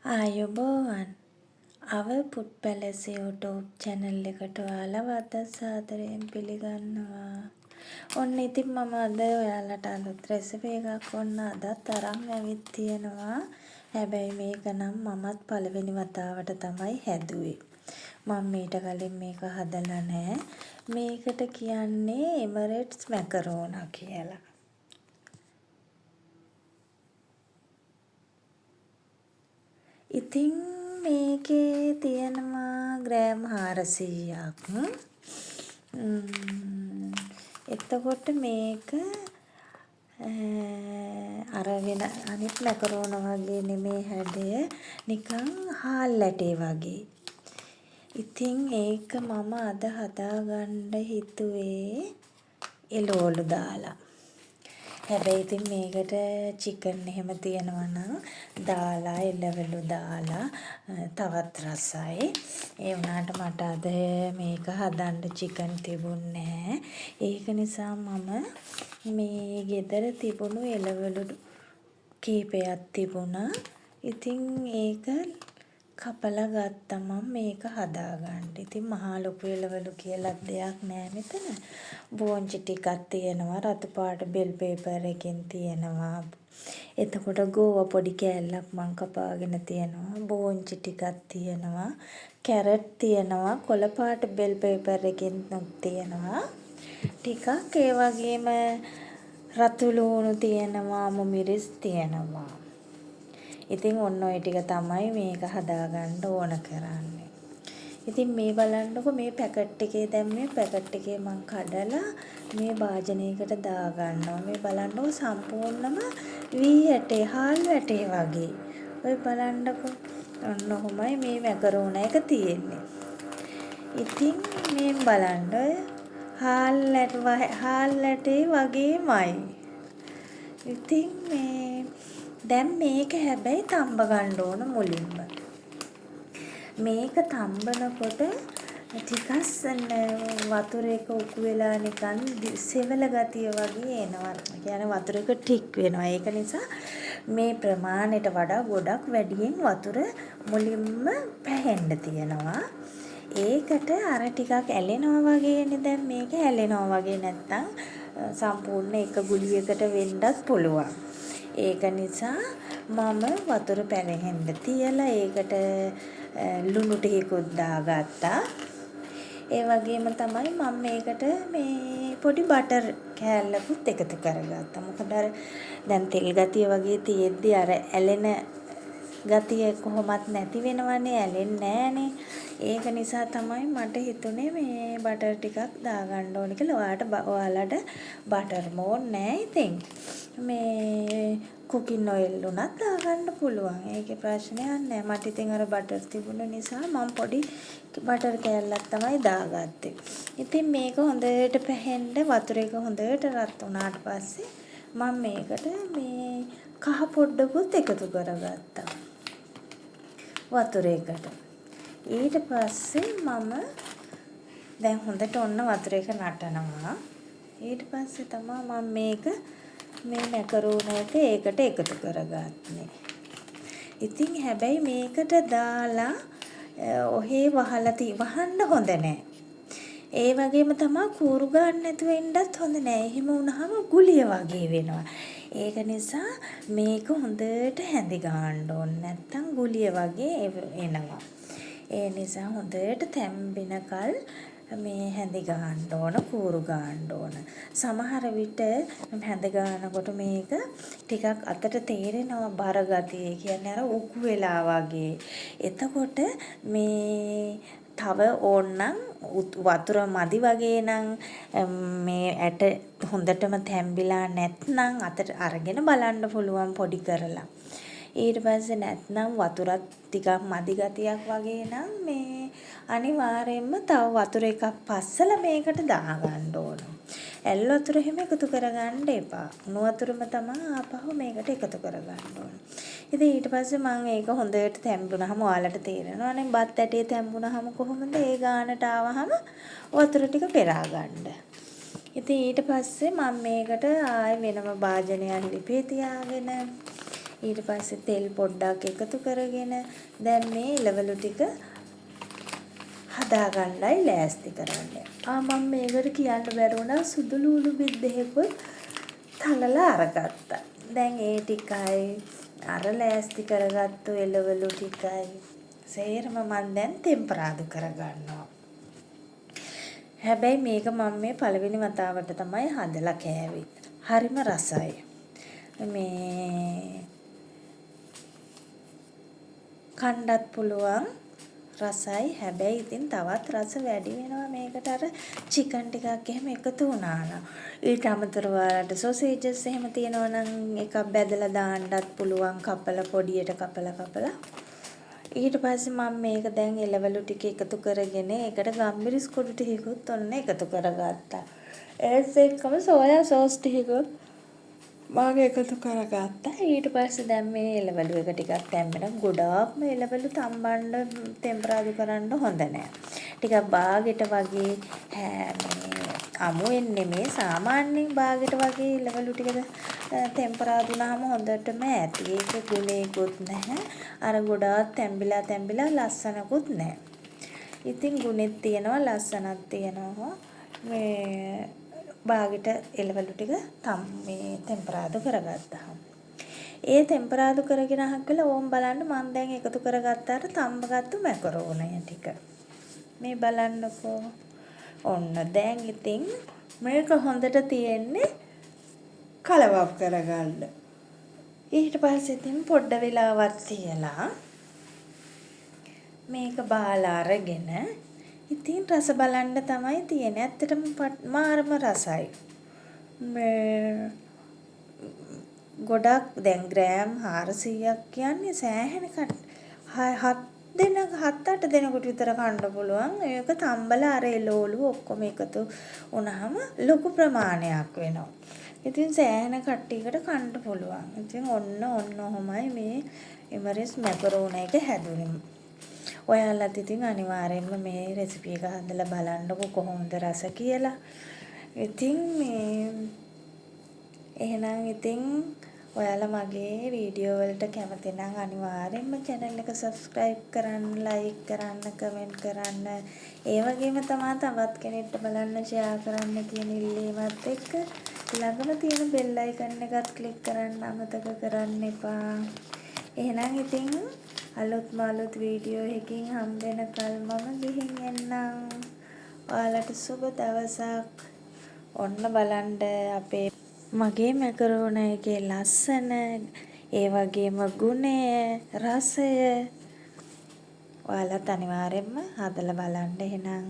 ආයුබෝවන් Our Food Palace YouTube channel එකට ඔයාලව සාදරයෙන් පිළිගන්නවා. ඔන්න ඉතින් මම අද ඔයාලට අලුත් රෙසිපි එකක් ඔන්න අදත් අරන් ඇවිත් තියෙනවා. හැබැයි මේක නම් මමත් පළවෙනි වතාවට තමයි හැදුවේ. මම මීට කලින් මේක හදලා නැහැ. මේකට කියන්නේ එමරේට්ස් මැකරෝනා කියලා. ඉතින් මේකේ තියෙනවා ග්‍රෑම් 400ක්. එතකොට මේක අර වෙන අනිත් මැකරෝන වගේ නෙමේ හැඩය නිකන් හාල් ඇටේ වගේ. ඉතින් ඒක මම අද හදාගන්න හිතුවේ එළවලු දාලා. හැබැයි ඉතින් මේකට චිකන් එහෙම තියෙනවා නම් දාලා එළවලු දාලා තවත් රසයි. ඒ වුණාට මට අද මේක හදන්න චිකන් තිබුණේ නැහැ. ඒක නිසා මම මේ ගෙදර තිබුණු එළවලු කීපයක් තිබුණා. ඉතින් ඒක කපලා ගත්තා මම මේක හදාගන්න. ඉතින් මහා ලොකු එළවලු කියලා දෙයක් නෑ මෙතන. බෝංචි ටිකක් තියෙනවා. රතු පාට බෙල් පේපර් එකකින් තියෙනවා. එතකොට ගෝවා පොඩි කෑල්ලක් මං කපාගෙන තියෙනවා. බෝංචි ටිකක් තියෙනවා. කැරට් තියෙනවා. කොළ පාට බෙල් පේපර් එකකින් තියෙනවා. ටිකක් ඒ වගේම රතු ලූණු තියෙනවා. අමු මිරිස් තියෙනවා. ඉතින් ඔන්න ඔය ටික තමයි මේක හදාගන්න ඕන කරන්නේ. ඉතින් මේ බලන්නකො මේ පැකට් එකේ දැන් මේ පැකට් එකේ මං කඩලා මේ භාජනයකට දාගන්නවා. මේ බලන්නකො සම්පූර්ණම වී ඇටේ හාල් ඇටේ වගේ. ඔය බලන්නකො ඔන්න ඔහොමයි මේ මැකරෝන එක තියෙන්නේ. ඉතින් මේ බලන්න ඔය හාල් ඇටේ වගේමයි. ඉතින් මේ දැන් මේක හැබැයි තම්බ ගන්න ඕන මුලින්ම. මේක තම්බනකොට ටිකක් වතුර එක උකු වෙලා නිකන් සෙවල ගතිය වගේ එනවා. කියන්නේ වතුර එක ටික් වෙනවා. ඒක නිසා මේ ප්‍රමාණයට වඩා ගොඩක් වැඩියෙන් වතුර මුලින්ම පැහෙන්න තියෙනවා. ඒකට අර ටිකක් ඇලෙනවා වගේනේ දැන් මේක ඇලෙනවා වගේ නැත්තම් සම්පූර්ණ එක ගුලියකට වෙන්නත් පුළුවන්. ඒක නිසා මම වතුර පැලෙහෙන්න තියලා ඒකට ලුණු ටිකකුත් දාගත්තා. ඒ වගේම තමයි මම මේකට මේ පොඩි බටර් කෑල්ලකුත් එකතු කරගත්තා. මොකද අර දැන් තෙල් ගතිය වගේ තියෙද්දි අර ඇලෙන ගතිය කොහොමත් නැති වෙනවනේ ඇලෙන්නේ නැහනේ. ඒක නිසා තමයි මට හිතුනේ මේ බටර් ටිකක් දාගන්න ඕනේ කියලා. ඔයාලට බටර් මෝන් නැහැ ඉතින්. මේ කුකින් ඔයිල් උනත් දාගන්න පුළුවන්. ඒකේ ප්‍රශ්නයක් නැහැ. මට ඉතින් අර බටර් තිබුණ නිසා මම පොඩි බටර් කෑල්ලක් තමයි දාගත්තේ. ඉතින් මේක හොඳට පැහෙන්න වතුර එක හොඳට රත් වුණාට පස්සේ මම මේකට මේ කහ පොඩ්ඩකුත් එකතු කරගත්තා. වතුර එකට. ඊට පස්සේ මම දැන් හොඳට ඔන්න වතුර එක නටනවා. ඊට පස්සේ තමයි මම මේක මේ මැකරෝන එක ඒකට එකතු කරගන්නේ. ඉතින් හැබැයි මේකට දාලා ඔහේ වහන්න හොඳ නැහැ. ඒ වගේම තමයි කූරු ගන්න නැතුව ඉන්නත් හොඳ නැහැ. එහෙම වුණාම ගුලිය වගේ වෙනවා. ඒක නිසා මේක හොඳට හැඳි ගන්න ඕන. නැත්තම් ගුලිය වගේ එනවා. ඒ නිසා හොඳට තැම්බෙනකල් මේ හැඳි ගන්න ඕන කූරු ගන්න ඕන. සමහර විට හැඳ ගන්නකොට මේක ටිකක් අතට තේරෙනවා බර ගතිය. කියන්නේ අර උකු වෙලා වගේ. එතකොට මේ තව ඕන්නම් වතුර මදි වගේ නම් මේ ඇට හොඳටම තැම්බිලා නැත්නම් අතට අරගෙන බලන්න පුළුවන් පොඩි කරලා. ඊට පස්සේ නැත්නම් වතුරත් ටිකක් මදි ගතියක් වගේ නම් මේ අනිවාර්යයෙන්ම තව වතුර එකක් පස්සලා මේකට දාගන්න ඕන. ඇල් වතුර එහෙම එකතු කරගන්න එපා. උණු වතුරම තමයි ආපහු මේකට එකතු කරගන්න ඕන. ඉතින් ඊට පස්සේ මම ඒක හොඳට තැම්බුනහම ඔයාලට තේරෙනවානේ බත් ඇටේ තැම්බුනහම කොහොමද ඒ ගානට ආවහම වතුර ටික පෙරා ගන්න. ඉතින් ඊට පස්සේ මම මේකට ආයෙ වෙනම භාජනයක් ලිපේ තියාගෙන ඊට පස්සේ තෙල් පොඩ්ඩක් එකතු කරගෙන දැන් මේ එළවලු ටික හදාගන්නයි ලෑස්ති කරන්නේ. මම මේකට කියන්න බැරි වුණා සුදු ලූණු බිද්දෙකුත් තලලා අරගත්තා. දැන් ඒ ටිකයි අර ලෑස්ති කරගත්තු එළවලු ටිකයි සේරම මම දැන් තෙම්පරාදු කරගන්නවා. හැබැයි මේක මම මේ පළවෙනි වතාවට තමයි හදලා කෑවේ. හරිම රසයි. මේ කණ්ඩත් පුළුවන් රසයි. හැබැයි ඉතින් තවත් රස වැඩි වෙනවා මේකට අර චිකන් ටිකක් එහෙම එකතු වුණා නම්. ඊට අමතරව වලට සොසේජස් එහෙම තියෙනවා නම් එකක් බැදලා දාන්නත් පුළුවන් කපලා පොඩියට කපලා. ඊට පස්සේ මම මේක දැන් එළවලු ටික එකතු කරගෙන ඒකට ගම්මිරිස් කුඩු ටිකකුත් ඔන්න එකතු කරගත්තා. ඒත් එක්කම සෝයා සෝස් ටිකකුත් මම එකතු කරගත්තා. ඊට පස්සේ දැන් මේ එළවලු එක ටිකක් තැම්බෙන ගොඩාක්ම එළවලු තම්බන්න තෙම්පරාදු කරන්න හොඳ නෑ. ටිකක් බාගෙට වගේ අමුවෙන් නෙමේ සාමාන්‍යයෙන් බාගෙට වගේ එළවලු ටික තෙම්පරාදු වුණාම හොඳටම ඇති. ඒක ගුණේකුත් නැහැ. අර ගොඩාක් තැම්බිලා ලස්සනකුත් නැහැ. ඉතින් ගුණෙත් තියෙනවා ලස්සනක් තියෙනවා. මේ බාගෙට එළවලු ටික මේ තෙම්පරාදු කරගත්තාම. ඒ තෙම්පරාදු කරගෙන අහකලා ඕම් බලන්න මම දැන් එකතු කරගත්තාට තම්බගත්තු මැකරෝනය ටික. මේ බලන්නකෝ. ඔන්න දැන් ඉතින් මේක හොඳට තියෙන්නේ කලවම් කරගන්න. ඊට පස්සේ ඉතින් පොඩ්ඩ වෙලාවක් තියලා මේක බාලා අරගෙන ඉතින් රස බලන්න තමයි තියෙන්නේ. ඇත්තටම මාරම රසයි. මේ ගොඩක් දැන් ග්‍රෑම් 400ක් කියන්නේ සෑහෙන 7-8 දෙනෙකුට විතර කන්න පුළුවන්. ඒක තම්බලා අර එළවලු ඔක්කොම එකතු වුණාම ලොකු ප්‍රමාණයක් වෙනවා. ඉතින් සෑහෙන කට්ටියකට කන්න පුළුවන්. ඉතින් ඔන්න ඔහොමයි මේ එමරිස් මැකරෝනි එක හැදුනේ. ඔයාලත් ඉතින් අනිවාර්යෙන්ම මේ රෙසිපි එක හදලා බලන්නකො කොහොමද රස කියලා. ඉතින් මේ එහෙනම් ඉතින් ඔයාලා මගේ වීඩියෝ වලට කැමති නම් අනිවාර්යෙන්ම channel එක subscribe කරන්න, like කරන්න, comment කරන්න. ඒ වගේම තමයි තවත් කෙනෙක්ට බලන්න share කරන්න කියන ඉල්ලීමත් එක්ක ළඟම තියෙන bell icon එකත් click කරන්න අමතක කරන්න එපා. එහෙනම් ඉතින් අලුත් වීඩියෝ එකකින් හම්බ වෙනකල් මම ගිහින් එන්නම්. ඔයාලට සුබ දවසක්. ඔන්න බලන්න අපේ මගේ මැකරෝනි එකේ ලස්සන ඒ වගේම ගුණය රසය ඔයාලත් අනිවාර්යෙන්ම හදලා බලන්න එහෙනම්